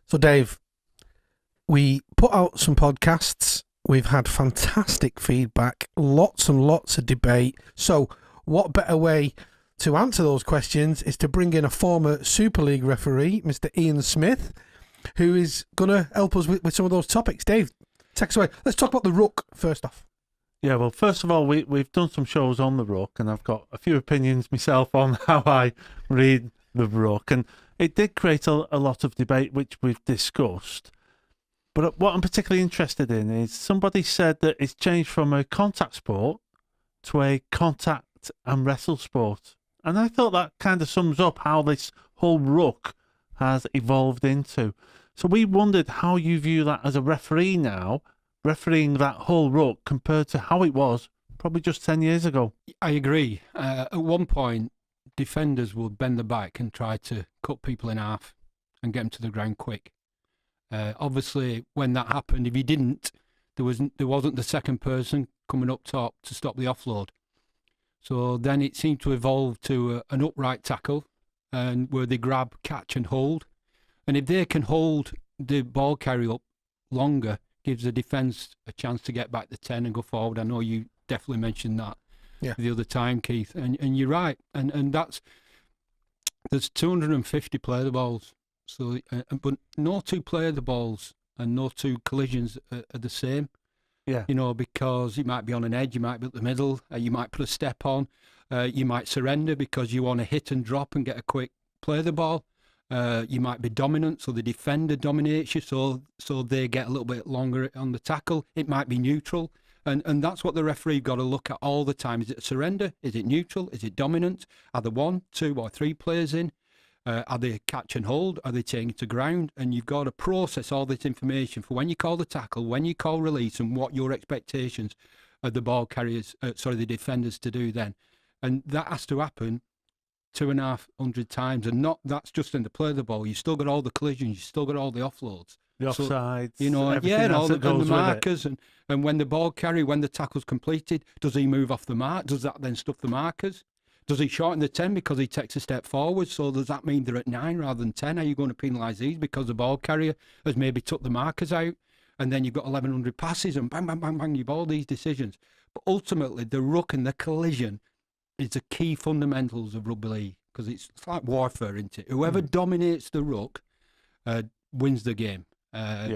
So, Dave, we put out some podcasts. We've had fantastic feedback, lots and lots of debate. So, what better way to answer those questions is to bring in a former Super League referee, Mr. Ian Smith, who is going to help us with some of those topics. Dave, take us away. Let's talk about the Ruck first off. Yeah, well, first of all, we've done some shows on the Ruck, and I've got a few opinions myself on how I read the Ruck, and it did create a lot of debate, which we've discussed. But what I'm particularly interested in is somebody said that it's changed from a contact sport to a contact and wrestle sport. And I thought that kind of sums up how this whole Ruck has evolved into. So we wondered how you view that as a referee now, refereeing that whole Ruck compared to how it was probably just 10 years ago. I agree. At one point, defenders would bend the back and try to cut people in half and get them to the ground quick. Obviously, when that happened, if you didn't, there wasn't the second person coming up top to stop the offload. So then it seemed to evolve to an upright tackle, and where they grab, catch, and hold. And if they can hold the ball carrier up longer, gives the defence a chance to get back to 10 and go forward. I know you definitely mentioned that the other time, Keith, and you're right. And there's 250 play the balls. So, but no two play the balls and no two collisions are the same. Yeah. You know, because you might be on an edge, you might be at the middle, you might put a step on, you might surrender because you want to hit and drop and get a quick play the ball. You might be dominant, so the defender dominates you, so they get a little bit longer on the tackle. It might be neutral, and that's what the referee got to look at all the time. Is it a surrender? Is it neutral? Is it dominant? Are there 1, 2 or 3 players in? Are they catch and hold? Are they taking it to ground? And you've got to process all this information for when you call the tackle, when you call release, and what your expectations of the ball carriers, the defenders to do then. And that has to happen 250 times, and that's just in the play of the ball. You've still got all the collisions, you've still got all the offloads, the offsides, you know, and all the markers, and when the ball carry, when the tackle's completed, does he move off the mark? Does that then stuff the markers? Does he shorten the 10 because he takes a step forward? So does that mean they're at 9 rather than 10? Are you going to penalise these because the ball carrier has maybe took the markers out? And then you've got 1,100 passes and bang, bang, bang, bang, you've all these decisions. But ultimately, the ruck and the collision is the key fundamentals of rugby league, because it's like warfare, isn't it? Whoever dominates the ruck wins the game.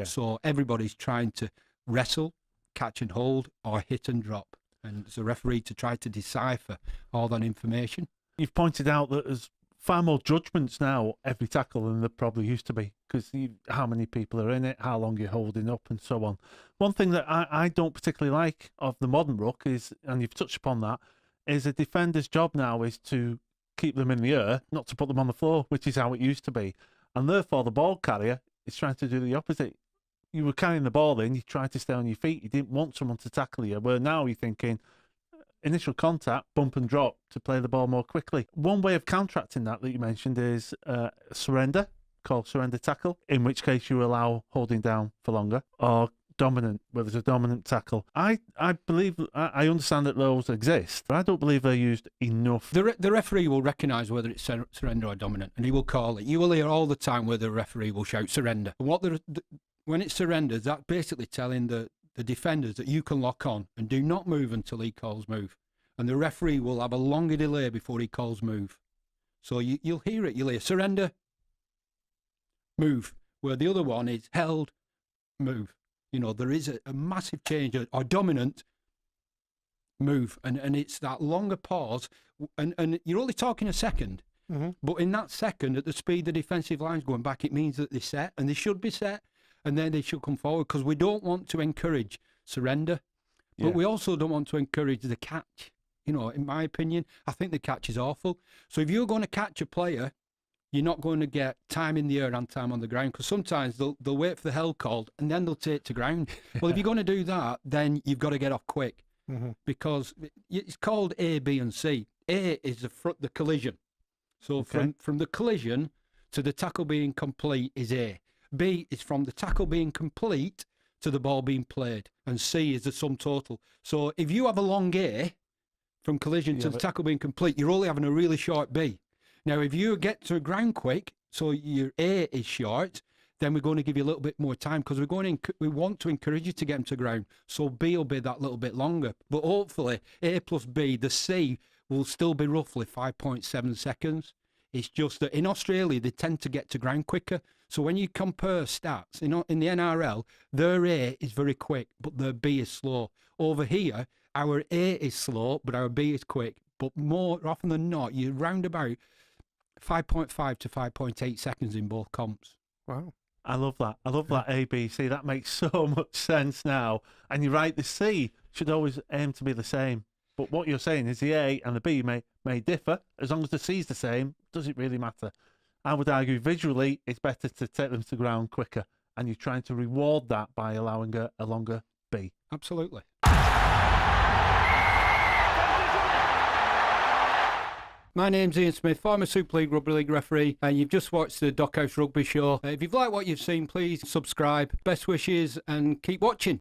So everybody's trying to wrestle, catch and hold, or hit and drop. And it's a referee to try to decipher all that information. You've pointed out that there's far more judgments now every tackle than there probably used to be, because how many people are in it, how long you're holding up, and so on. One thing that I don't particularly like of the modern ruck is, and you've touched upon that, is a defender's job now is to keep them in the air, not to put them on the floor, which is how it used to be. And therefore, the ball carrier is trying to do the opposite. You were carrying the ball in, you tried to stay on your feet, you didn't want someone to tackle you, where now you're thinking, initial contact, bump and drop to play the ball more quickly. One way of counteracting that you mentioned is surrender, called surrender tackle, in which case you allow holding down for longer, or dominant, where there's a dominant tackle. I believe, I understand that those exist, but I don't believe they're used enough. The referee will recognise whether it's surrender or dominant, and he will call it. You will hear all the time where the referee will shout surrender. And when it surrenders, that's basically telling the defenders that you can lock on and do not move until he calls move. And the referee will have a longer delay before he calls move. So you'll hear it. You'll hear surrender, move, where the other one is held, move. You know, there is a massive change, or dominant, move. And it's that longer pause. And you're only talking a second. Mm-hmm. But in that second, at the speed the defensive line's going back, it means that they're set, and they should be set. And then they should come forward, because we don't want to encourage surrender, but we also don't want to encourage the catch. You know, in my opinion, I think the catch is awful. So if you're going to catch a player, you're not going to get time in the air and time on the ground, because sometimes they'll wait for the held called and then they'll take to ground. Well, if you're going to do that, then you've got to get off quick, because it's called A, B, and C. A is the collision. So from the collision to the tackle being complete is A. B is from the tackle being complete to the ball being played, and C is the sum total. So if you have a long A from collision to the tackle being complete, you're only having a really short B. Now, if you get to ground quick, so your A is short, then we're going to give you a little bit more time because we want to encourage you to get them to ground. So B will be that little bit longer. But hopefully, A plus B, the C will still be roughly 5.7 seconds. It's just that in Australia, they tend to get to ground quicker. So when you compare stats, in the NRL, their A is very quick, but their B is slow. Over here, our A is slow, but our B is quick. But more often than not, you're round about 5.5 to 5.8 seconds in both comps. Wow. I love that. I love that ABC. That makes so much sense now. And you're right, the C should always aim to be the same. But what you're saying is the A and the B may differ. As long as the C is the same, does it really matter? I would argue visually it's better to take them to ground quicker. And you're trying to reward that by allowing a longer B. Absolutely. My name's Ian Smith, former Super League Rugby League referee, and you've just watched the Dockhouse Rugby Show. If you've liked what you've seen, please subscribe. Best wishes and keep watching.